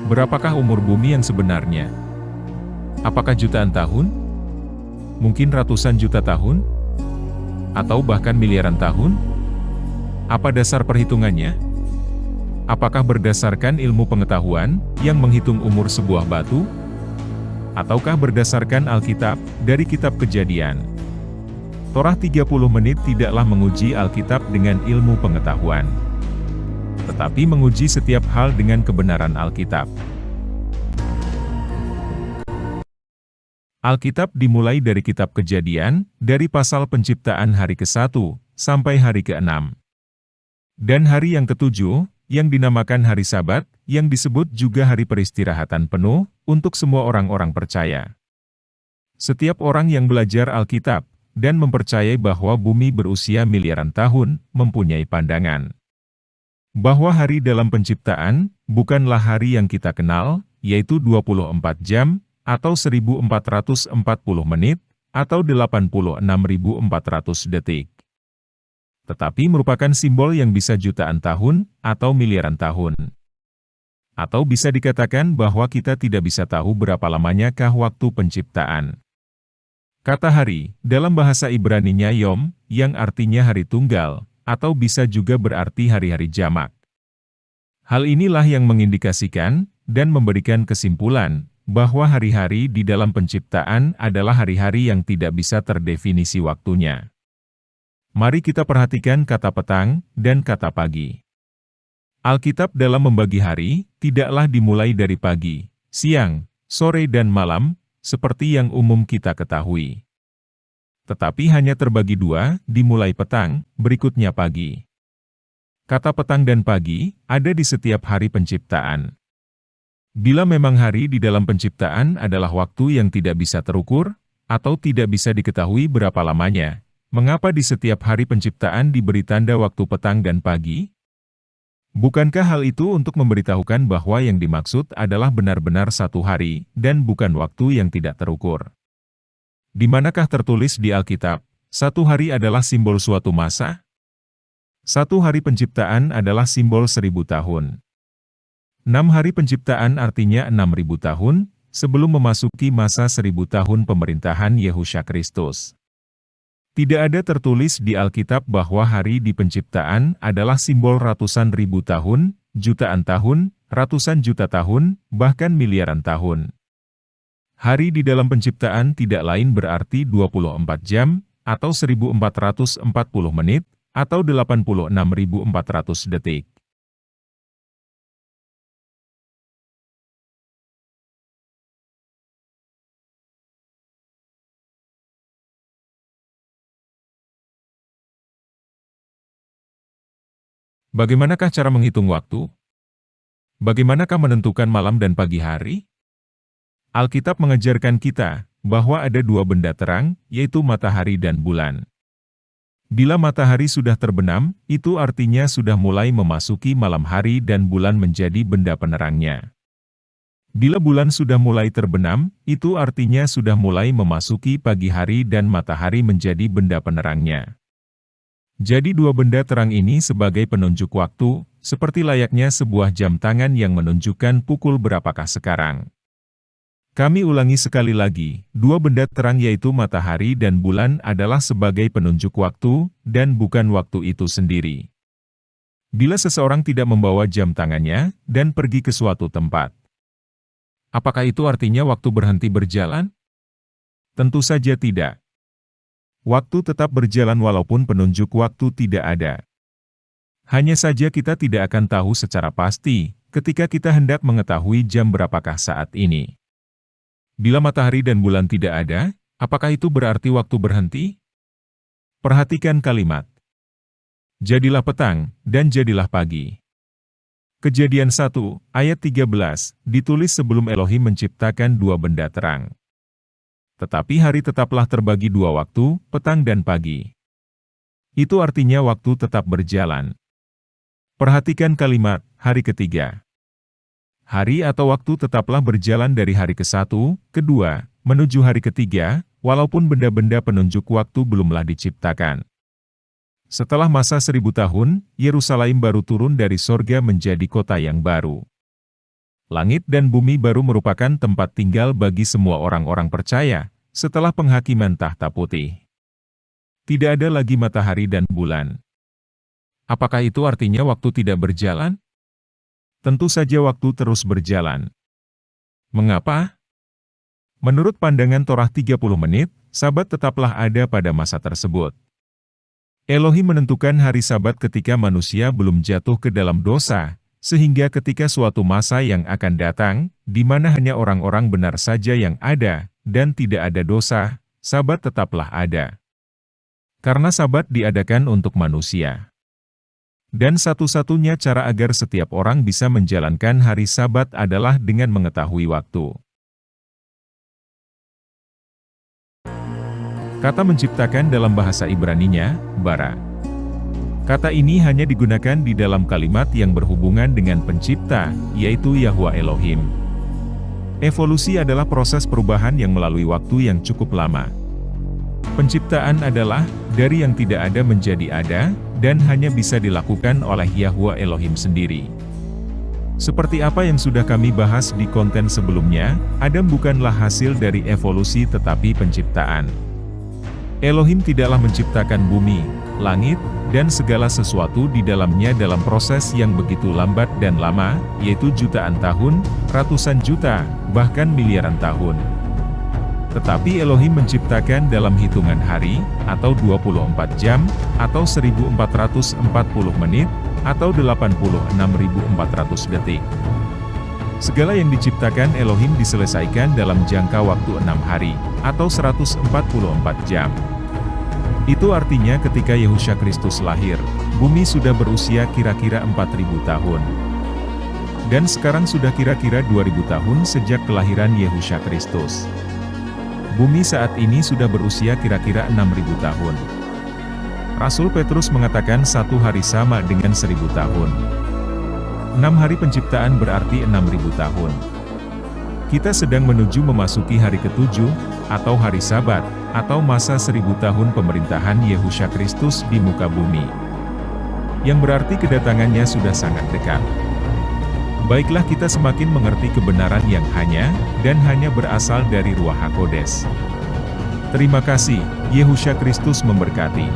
Berapakah umur bumi yang sebenarnya? Apakah jutaan tahun? Mungkin ratusan juta tahun? Atau bahkan miliaran tahun? Apa dasar perhitungannya? Apakah berdasarkan ilmu pengetahuan yang menghitung umur sebuah batu? Ataukah berdasarkan Alkitab dari Kitab Kejadian? Torah 30 menit tidaklah menguji Alkitab dengan ilmu pengetahuan, tetapi menguji setiap hal dengan kebenaran Alkitab. Alkitab dimulai dari Kitab Kejadian, dari pasal penciptaan hari ke-1 sampai hari ke-6. Dan hari yang ke-7, yang dinamakan hari Sabat, yang disebut juga hari peristirahatan penuh, untuk semua orang-orang percaya. Setiap orang yang belajar Alkitab, dan mempercayai bahwa bumi berusia miliaran tahun, mempunyai pandangan bahwa hari dalam penciptaan, bukanlah hari yang kita kenal, yaitu 24 jam, atau 1440 menit, atau 86.400 detik. Tetapi merupakan simbol yang bisa jutaan tahun, atau miliaran tahun. Atau bisa dikatakan bahwa kita tidak bisa tahu berapa lamanyakah waktu penciptaan. Kata hari, dalam bahasa Ibraninya yom, yang artinya hari tunggal, atau bisa juga berarti hari-hari jamak. Hal inilah yang mengindikasikan, dan memberikan kesimpulan, bahwa hari-hari di dalam penciptaan adalah hari-hari yang tidak bisa terdefinisi waktunya. Mari kita perhatikan kata petang, dan kata pagi. Alkitab dalam membagi hari, tidaklah dimulai dari pagi, siang, sore dan malam, seperti yang umum kita ketahui. Tetapi hanya terbagi dua, dimulai petang, berikutnya pagi. Kata petang dan pagi, ada di setiap hari penciptaan. Bila memang hari di dalam penciptaan adalah waktu yang tidak bisa terukur, atau tidak bisa diketahui berapa lamanya, mengapa di setiap hari penciptaan diberi tanda waktu petang dan pagi? Bukankah hal itu untuk memberitahukan bahwa yang dimaksud adalah benar-benar satu hari, dan bukan waktu yang tidak terukur? Di manakah tertulis di Alkitab, satu hari adalah simbol suatu masa? Satu hari penciptaan adalah simbol 1000 tahun. 6 hari penciptaan artinya 6000 tahun, sebelum memasuki masa 1000 tahun pemerintahan Yehusha Kristus. Tidak ada tertulis di Alkitab bahwa hari di penciptaan adalah simbol ratusan ribu tahun, jutaan tahun, ratusan juta tahun, bahkan miliaran tahun. Hari di dalam penciptaan tidak lain berarti 24 jam, atau 1440 menit, atau 86.400 detik. Bagaimanakah cara menghitung waktu? Bagaimanakah menentukan malam dan pagi hari? Alkitab mengajarkan kita bahwa ada dua benda terang, yaitu matahari dan bulan. Bila matahari sudah terbenam, itu artinya sudah mulai memasuki malam hari dan bulan menjadi benda penerangnya. Bila bulan sudah mulai terbenam, itu artinya sudah mulai memasuki pagi hari dan matahari menjadi benda penerangnya. Jadi dua benda terang ini sebagai penunjuk waktu, seperti layaknya sebuah jam tangan yang menunjukkan pukul berapakah sekarang. Kami ulangi sekali lagi, dua benda terang yaitu matahari dan bulan adalah sebagai penunjuk waktu, dan bukan waktu itu sendiri. Bila seseorang tidak membawa jam tangannya, dan pergi ke suatu tempat, apakah itu artinya waktu berhenti berjalan? Tentu saja tidak. Waktu tetap berjalan walaupun penunjuk waktu tidak ada. Hanya saja kita tidak akan tahu secara pasti, ketika kita hendak mengetahui jam berapakah saat ini. Bila matahari dan bulan tidak ada, apakah itu berarti waktu berhenti? Perhatikan kalimat. Jadilah petang, dan jadilah pagi. Kejadian 1, ayat 13, ditulis sebelum Elohim menciptakan dua benda terang. Tetapi hari tetaplah terbagi dua waktu, petang dan pagi. Itu artinya waktu tetap berjalan. Perhatikan kalimat, hari ketiga. Hari atau waktu tetaplah berjalan dari hari ke-1, kedua, menuju hari ketiga, walaupun benda-benda penunjuk waktu belumlah diciptakan. Setelah masa 1000 tahun, Yerusalem baru turun dari sorga menjadi kota yang baru. Langit dan bumi baru merupakan tempat tinggal bagi semua orang-orang percaya, setelah penghakiman tahta putih. Tidak ada lagi matahari dan bulan. Apakah itu artinya waktu tidak berjalan? Tentu saja waktu terus berjalan. Mengapa? Menurut pandangan Torah 30 menit, Sabat tetaplah ada pada masa tersebut. Elohim menentukan hari Sabat ketika manusia belum jatuh ke dalam dosa, sehingga ketika suatu masa yang akan datang, di mana hanya orang-orang benar saja yang ada, dan tidak ada dosa, Sabat tetaplah ada. Karena Sabat diadakan untuk manusia. Dan satu-satunya cara agar setiap orang bisa menjalankan hari Sabat adalah dengan mengetahui waktu. Kata menciptakan dalam bahasa Ibraninya, bara. Kata ini hanya digunakan di dalam kalimat yang berhubungan dengan pencipta, yaitu Yahwa Elohim. Evolusi adalah proses perubahan yang melalui waktu yang cukup lama. Penciptaan adalah, dari yang tidak ada menjadi ada, dan hanya bisa dilakukan oleh Yahwa Elohim sendiri. Seperti apa yang sudah kami bahas di konten sebelumnya, Adam bukanlah hasil dari evolusi tetapi penciptaan. Elohim tidaklah menciptakan bumi, langit, dan segala sesuatu di dalamnya dalam proses yang begitu lambat dan lama, yaitu jutaan tahun, ratusan juta, bahkan miliaran tahun. Tetapi Elohim menciptakan dalam hitungan hari, atau 24 jam, atau 1440 menit, atau 86.400 detik. Segala yang diciptakan Elohim diselesaikan dalam jangka waktu 6 hari, atau 144 jam. Itu artinya ketika Yehusha Kristus lahir, bumi sudah berusia kira-kira 4.000 tahun. Dan sekarang sudah kira-kira 2.000 tahun sejak kelahiran Yehusha Kristus. Bumi saat ini sudah berusia kira-kira 6.000 tahun. Rasul Petrus mengatakan satu hari sama dengan 1.000 tahun. 6 hari penciptaan berarti 6.000 tahun. Kita sedang menuju memasuki hari ke-7, atau hari Sabat, atau masa 1.000 tahun pemerintahan Yehusha Kristus di muka bumi. Yang berarti kedatangannya sudah sangat dekat. Baiklah kita semakin mengerti kebenaran yang hanya, dan hanya berasal dari Ruach HaKodes. Terima kasih, Yehusha Kristus memberkati.